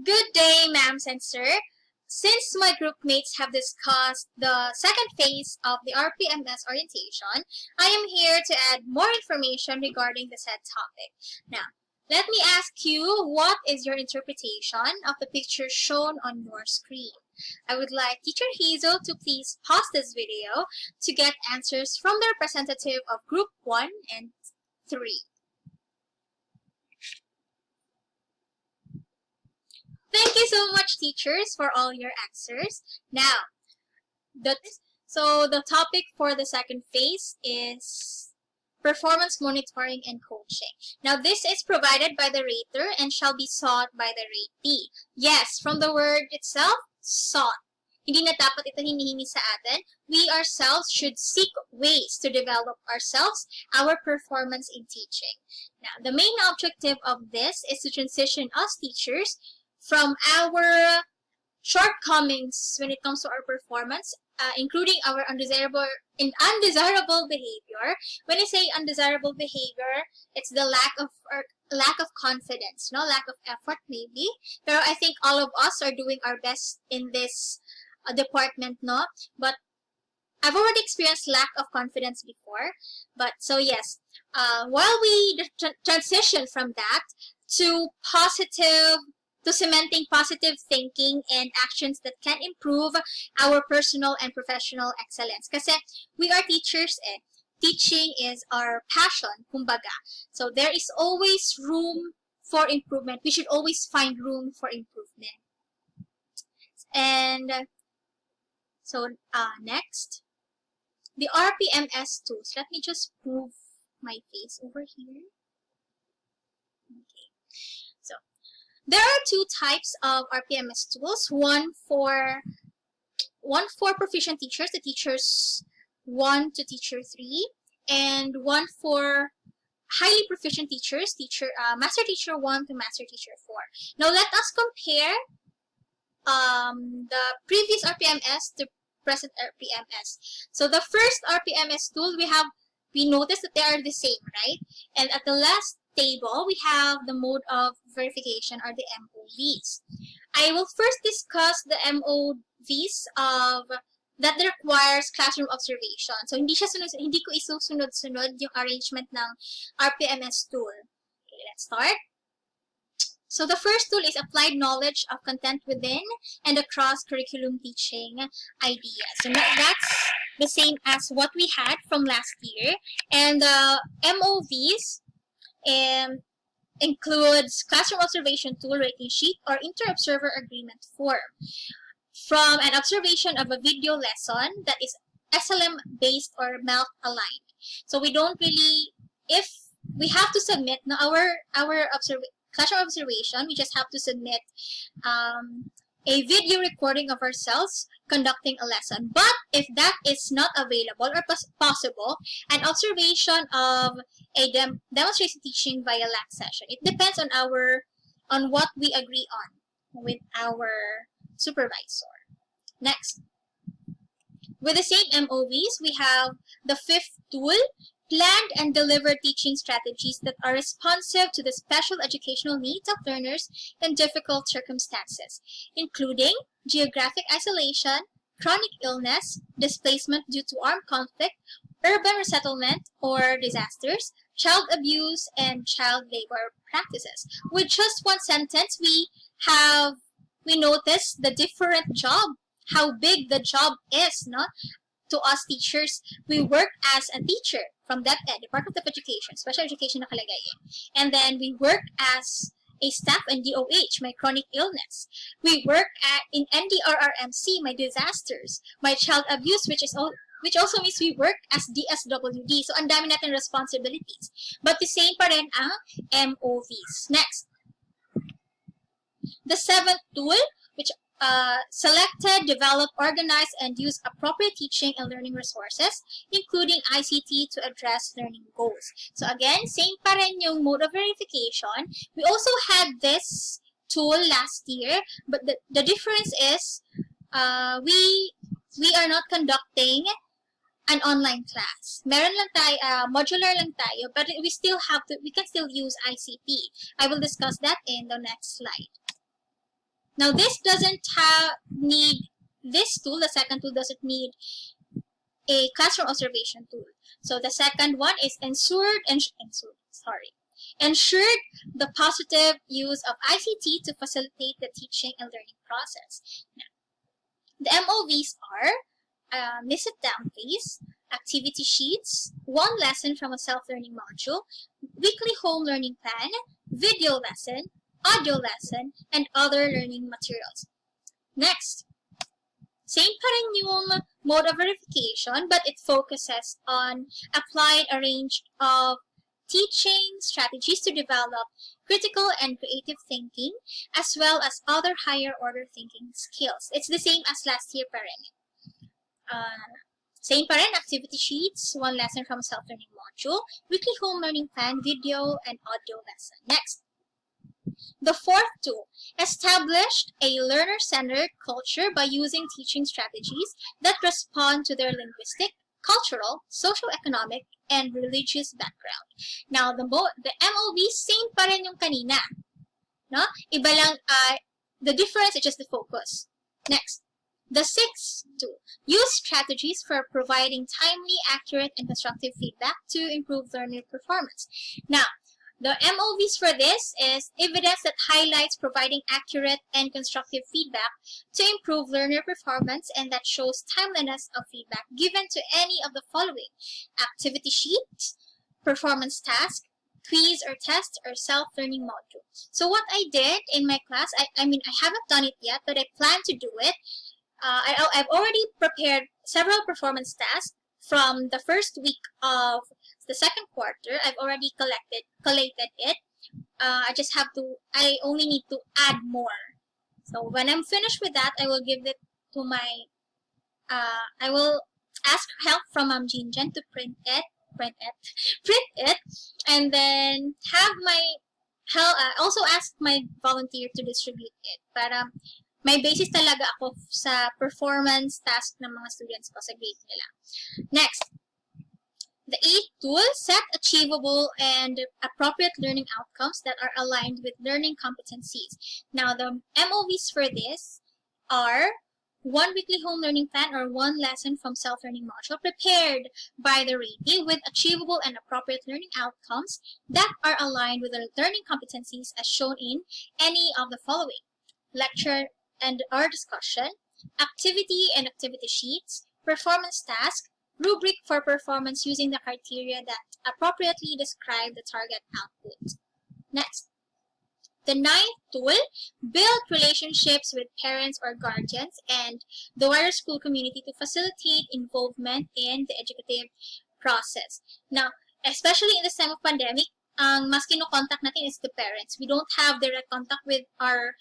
Good day, ma'ams and sir. Since my group mates have discussed the second phase of the RPMS orientation, I am here to add more information regarding the said topic. Now, let me ask you, what is your interpretation of the picture shown on your screen? I would like Teacher Hazel to please pause this video to get answers from the representative of Group 1 and 3. Thank you so much, teachers, for all your answers. Now, the topic for the second phase is performance monitoring and coaching. Now, this is provided by the rater and shall be sought by the ratee. Yes, from the word itself, sought. Hindi na dapat ito hinihingi sa atin. We ourselves should seek ways to develop ourselves, our performance in teaching. Now, the main objective of this is to transition us teachers from our shortcomings when it comes to our performance, including our undesirable behavior. When I say undesirable behavior, it's the lack of confidence, lack of effort maybe. Pero I think all of us are doing our best in this department, no? But I've already experienced lack of confidence before. But so yes, while we transition from that to cementing positive thinking and actions that can improve our personal and professional excellence. Kasi we are teachers and teaching is our passion, kumbaga. So there is always room for improvement. We should always find room for improvement. And so next, the RPMS tools. Let me just move my face over here. Okay. So there are two types of RPMS tools, one for proficient teachers, the teachers 1 to teacher 3, and one for highly proficient teachers, master teacher 1 to master teacher 4. Now let us compare the previous RPMS to present RPMS. So the first RPMS tool, we notice that they are the same, right? And at the last table, we have the mode of verification, or the MOVs. I will first discuss the MOVs that requires classroom observation. So hindi ko isusunod-sunod yung arrangement ng RPMS tool. Okay, let's start. So the first tool is applied knowledge of content within and across curriculum teaching ideas. So that's the same as what we had from last year. And the MOVs includes classroom observation tool, rating sheet, or inter-observer agreement form. From an observation of a video lesson that is SLM-based or MELC aligned. So we don't really, if we have to submit our classroom observation, we just have to submit a video recording of ourselves conducting a lesson. But if that is not available or possible, an observation of a demonstration teaching via LAC session. It depends on what we agree on with our supervisor. Next, with the same MOVs, we have the fifth tool, planned and delivered teaching strategies that are responsive to the special educational needs of learners in difficult circumstances, including geographic isolation, chronic illness, displacement due to armed conflict, urban resettlement or disasters, child abuse, and child labor practices. With just one sentence, we notice the different job, how big the job is, no? To us teachers, we work as a teacher from DepEd, Department of Education, Special Education nakalagay. And then we work as a staff in DOH, my chronic illness. We work in NDRRMC, my disasters, my child abuse, which also means we work as DSWD. So ang dami natin responsibilities. But the same pa rin ang MOVs. Next, the seventh tool, which selected, develop, organize, and use appropriate teaching and learning resources, including ICT to address learning goals. So again, same pa rin yung mode of verification. We also had this tool last year, but the difference is we are not conducting an online class. Meron lang tayo, modular lang tayo, but we can still use ICT. I will discuss that in the next slide. Now this doesn't need this tool. The second tool doesn't need a classroom observation tool. So the second one is ensured the positive use of ICT to facilitate the teaching and learning process. Now, the MOVs are, list it down please, activity sheets, one lesson from a self-learning module, weekly home learning plan, video lesson, audio lesson, and other learning materials. Next, same pa rin yung mode of verification, but it focuses on applying a range of teaching strategies to develop critical and creative thinking, as well as other higher order thinking skills. It's the same as last year pa rin. Same pa rin, activity sheets, one lesson from a self-learning module, weekly home learning plan, video, and audio lesson. Next, the fourth tool, established a learner-centered culture by using teaching strategies that respond to their linguistic, cultural, socio-economic, and religious background. Now, the MOV, same pa rin yung kanina. No? Iba lang, the difference is just the focus. Next, the sixth tool, use strategies for providing timely, accurate, and constructive feedback to improve learner performance. Now, the MOVs for this is evidence that highlights providing accurate and constructive feedback to improve learner performance, and that shows timeliness of feedback given to any of the following: activity sheet, performance task, quiz or test, or self-learning module. So what I did in my class, I haven't done it yet, but I plan to do it. I've already prepared several performance tasks from the first week of the second quarter. I've already collated it. I only need to add more. So when I'm finished with that, I will give it to my, I will ask help from Jinjan to print it, and then have my help, also ask my volunteer to distribute it. But may basis talaga ako sa performance task ng mga students ko sa grade nila. Next, the eighth tool, set achievable and appropriate learning outcomes that are aligned with learning competencies. Now, the MOVs for this are one weekly home learning plan or one lesson from self-learning module prepared by the reading with achievable and appropriate learning outcomes that are aligned with the learning competencies as shown in any of the following: lecture and our discussion, activity and activity sheets, performance task, rubric for performance using the criteria that appropriately describe the target output. Next, the ninth tool, build relationships with parents or guardians and the wider school community to facilitate involvement in the educative process. Now, especially in this time of pandemic, ang mas kino-contact natin is the parents. We don't have direct contact with our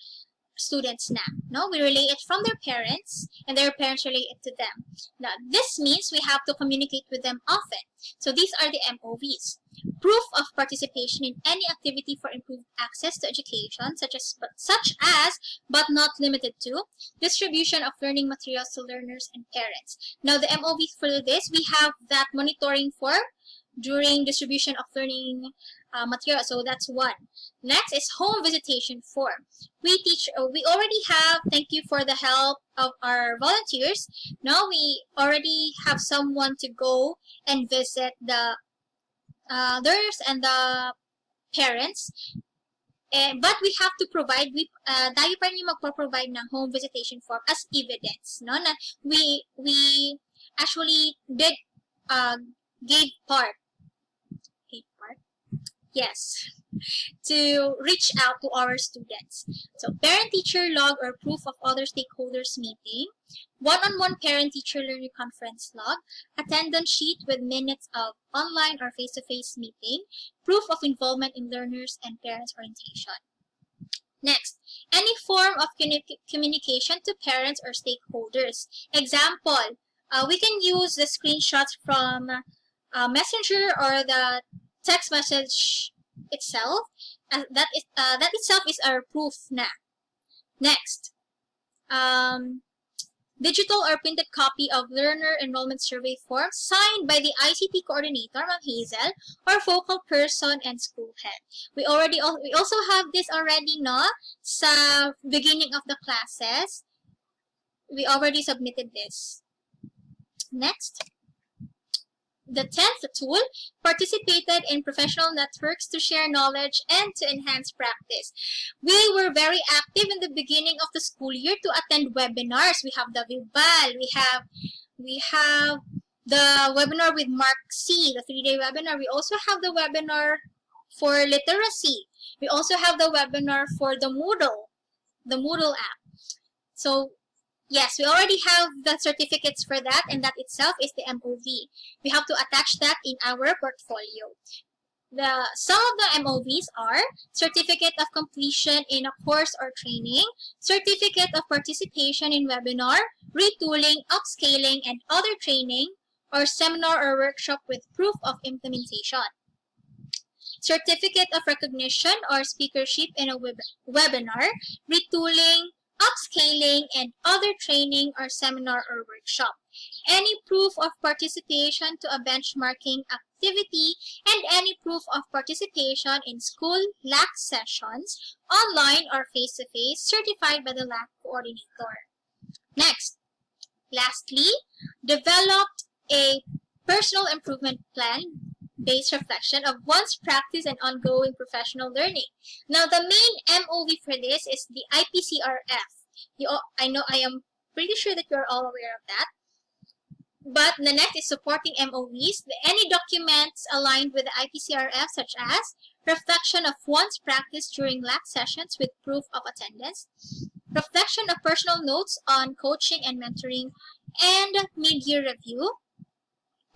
students na. No, we relay it from their parents, and their parents relay it to them. Now, this means we have to communicate with them often. So these are the MOVs. Proof of participation in any activity for improved access to education, such as but not limited to, distribution of learning materials to learners and parents. Now, the MOVs for this, we have that monitoring for during distribution of learning material. So that's one. Next is home visitation form. We already have, thank you for the help of our volunteers. Now we already have someone to go and visit the learners and the parents. But we have to provide, tayo pa rin yung magpo-provide ng home visitation form as evidence. No? Na we actually did gave part. Yes, to reach out to our students. So parent-teacher log or proof of other stakeholders meeting, one-on-one parent-teacher learning conference log, attendance sheet with minutes of online or face-to-face meeting, proof of involvement in learners and parents orientation. Next, any form of communication to parents or stakeholders. Example, we can use the screenshots from Messenger or the text message itself. That itself is our proof na. Next, digital or printed copy of learner enrollment survey form signed by the ICT coordinator, Ma'am Hazel, or focal person and school head. We also have this already, no? Sa beginning of the classes, we already submitted this. Next. The 10th tool, participated in professional networks to share knowledge and to enhance practice. We were very active in the beginning of the school year to attend webinars. We have the Vival, we have the webinar with Mark C, the 3-day webinar. We also have the webinar for literacy. We also have the webinar for the Moodle app. So yes, we already have the certificates for that, and that itself is the MOV. We have to attach that in our portfolio. Some of the MOVs are Certificate of Completion in a Course or Training, Certificate of Participation in Webinar, Retooling, Upscaling, and Other Training, or Seminar or Workshop with Proof of Implementation. Certificate of Recognition or Speakership in a Webinar, Retooling, Upscaling, and Other Training or Seminar or Workshop. Any proof of participation to a benchmarking activity, and any proof of participation in school LAC sessions, online or face-to-face, certified by the LAC coordinator. Next, lastly, developed a personal improvement plan based reflection of one's practice and ongoing professional learning. Now, the main MOV for this is the IPCRF. I am pretty sure that you're all aware of that. But the next is supporting MOVs. Any documents aligned with the IPCRF, such as reflection of one's practice during LAC sessions with proof of attendance, reflection of personal notes on coaching and mentoring, and mid-year review,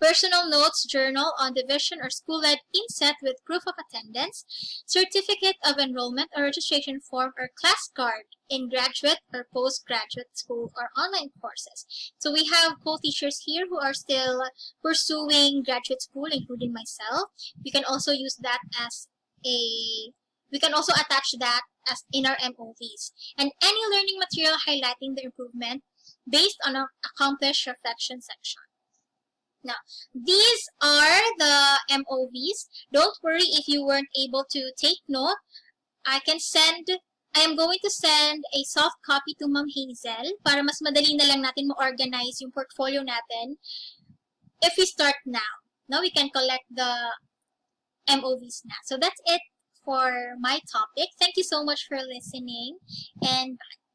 personal notes journal on division or school-led inset with proof of attendance, certificate of enrollment or registration form or class card in graduate or postgraduate school or online courses. So we have co-teachers here who are still pursuing graduate school, including myself. We can also use that as we can also attach that as in our MOVs. And any learning material highlighting the improvement based on our accomplished reflection section. Now, these are the MOVs. Don't worry if you weren't able to take note. I am going to send a soft copy to Ma'am Hazel para mas madali na lang natin ma-organize yung portfolio natin if we start now. Now we can collect the MOVs now. So that's it for my topic. Thank you so much for listening, and bye.